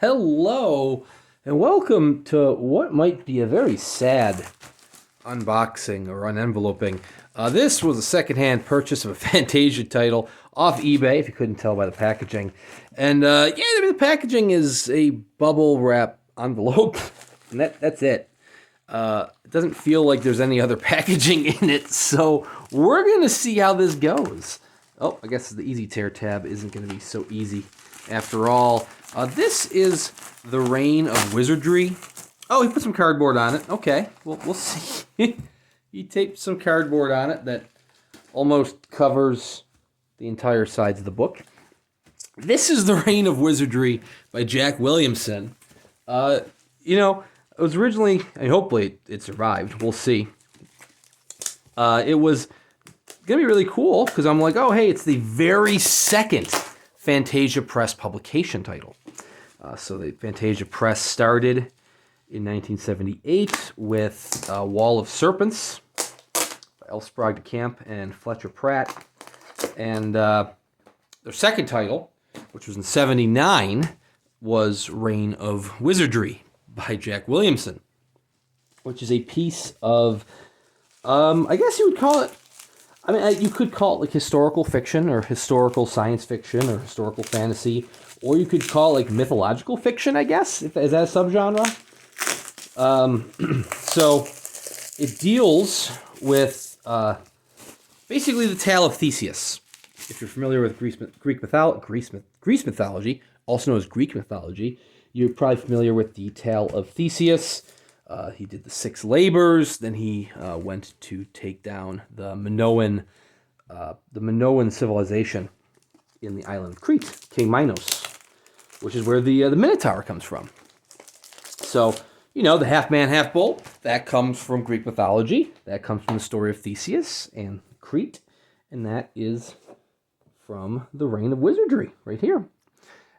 Hello, and welcome to what might be a very sad unboxing or unenveloping. This was a secondhand purchase of a Fantasia title off eBay, if you couldn't tell by the packaging. And the packaging is a bubble wrap envelope, and that's it. It doesn't feel like there's any other packaging in it, so we're going to see how this goes. Oh, I guess the Easy Tear tab isn't going to be so easy after all. This is The Reign of Wizardry. Oh, he put some cardboard on it. Okay, we'll see. He taped some cardboard on it that almost covers the entire sides of the book. This is The Reign of Wizardry by Jack Williamson. It was originally, and hopefully it survived. We'll see. It was going to be really cool because I'm like, oh, hey, it's the very second Fantasia Press publication title. So the Fantasia Press started in 1978 with Wall of Serpents by L. Sprague de Camp and Fletcher Pratt. And their second title, which was in 79, was Reign of Wizardry by Jack Williamson, which is a piece of, I guess you would call it, you could call it like historical fiction or historical science fiction or historical fantasy, or you could call it like mythological fiction, I guess. Is that a subgenre? So it deals with basically the tale of Theseus. If you're familiar with Greece mythology, also known as Greek mythology, you're probably familiar with the tale of Theseus. He did the 6 labors, then he went to take down the Minoan civilization in the island of Crete, King Minos, which is where the Minotaur comes from. So, the half-man, half-bull, that comes from Greek mythology. That comes from the story of Theseus and Crete, and that is from The Reign of Wizardry, right here.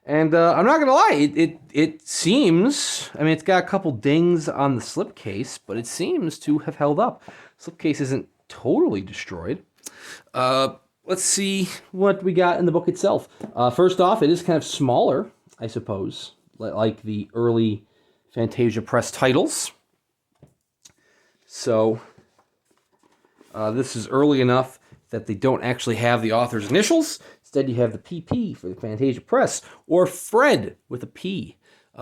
And I'm not going to lie, it seems, it's got a couple dings on the slipcase, but it seems to have held up. Slipcase isn't totally destroyed. Let's see what we got in the book itself. First off, it is kind of smaller, I suppose, like the early Fantasia Press titles. So this is early enough that they don't actually have the author's initials. Instead, you have the PP for the Fantasia Press, or Fred with a P,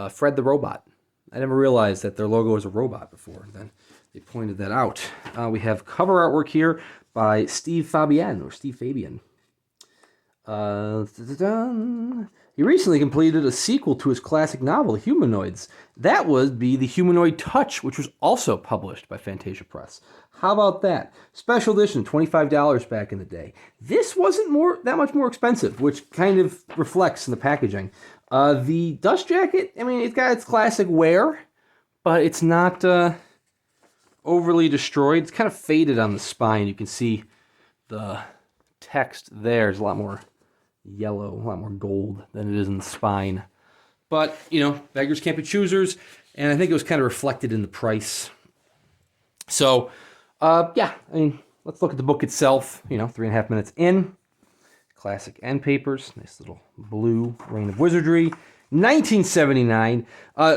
Fred the Robot. I never realized that their logo was a robot before. Then they pointed that out. We have cover artwork here by Steve Fabian. He recently completed a sequel to his classic novel, Humanoids. That would be The Humanoid Touch, which was also published by Fantasia Press. How about that? Special edition, $25 back in the day. This wasn't that much more expensive, which kind of reflects in the packaging. The dust jacket, it's got its classic wear, but it's not overly destroyed. It's kind of faded on the spine. You can see the text there is a lot more yellow, a lot more gold than it is in the spine. But, beggars can't be choosers, and I think it was kind of reflected in the price. So, let's look at the book itself, 3.5 minutes in. Classic end papers, nice little blue Reign of Wizardry, 1979.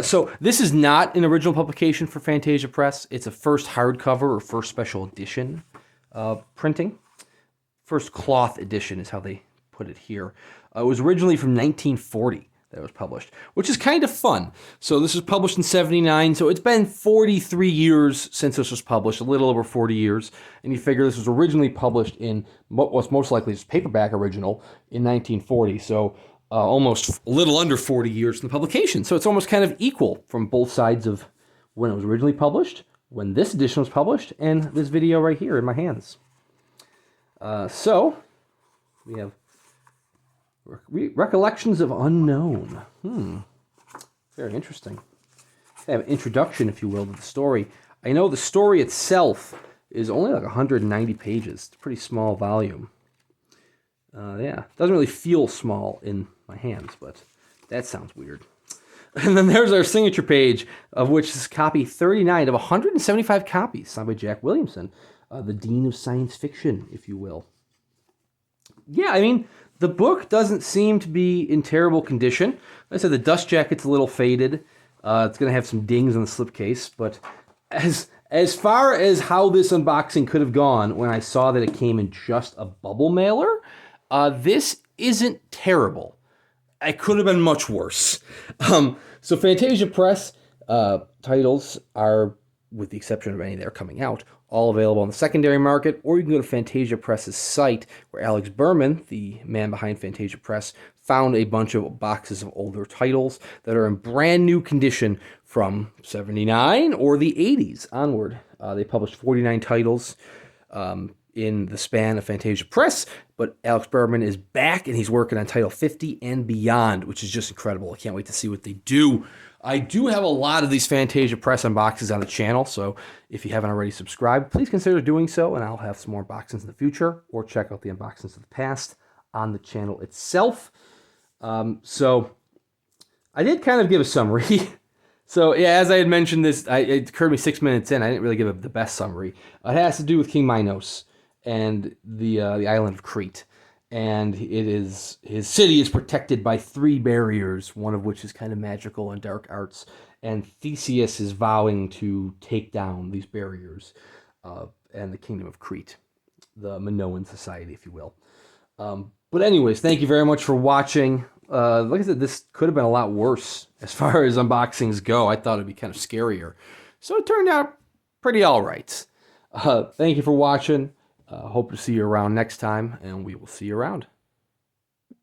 So this is not an original publication for Fantasia Press. It's a first hardcover or first special edition printing. First cloth edition is how they put it here. It was originally from 1940 that it was published, which is kind of fun. So this was published in 79, so it's been 43 years since this was published, a little over 40 years, and you figure this was originally published in what's most likely just paperback original in 1940, so almost a little under 40 years from the publication. So it's almost kind of equal from both sides of when it was originally published, when this edition was published, and this video right here in my hands. So we have Recollections of Unknown. Very interesting. I have an introduction, if you will, to the story. I know the story itself is only like 190 pages. It's a pretty small volume. It doesn't really feel small in my hands, but that sounds weird. And then there's our signature page, of which is copy 39 of 175 copies, signed by Jack Williamson, the Dean of Science Fiction, if you will. Yeah, The book doesn't seem to be in terrible condition. Like I said, the dust jacket's a little faded. It's going to have some dings on the slipcase, but as far as how this unboxing could have gone when I saw that it came in just a bubble mailer, this isn't terrible. It could have been much worse. So Fantasia Press titles are, with the exception of any that are coming out, all available on the secondary market, or you can go to Fantasia Press's site, where Alex Berman, the man behind Fantasia Press, found a bunch of boxes of older titles that are in brand new condition from 79 or the 80s onward. They published 49 titles in the span of Fantasia Press, but Alex Berman is back and he's working on title 50 and beyond, which is just incredible. I can't wait to see what they do. I do have a lot of these Fantasia Press unboxings on the channel, so if you haven't already subscribed, please consider doing so, and I'll have some more unboxings in the future, or check out the unboxings of the past on the channel itself. So I did kind of give a summary. So yeah, as I had mentioned this, it occurred to me 6 minutes in, I didn't really give the best summary. It has to do with King Minos and the island of Crete. And his city is protected by 3 barriers, one of which is kind of magical and dark arts. And Theseus is vowing to take down these barriers and the kingdom of Crete, the Minoan society, if you will. But anyways, thank you very much for watching. Like I said, this could have been a lot worse as far as unboxings go. I thought it'd be kind of scarier. So it turned out pretty all right. Thank you for watching. Hope to see you around next time, and we will see you around.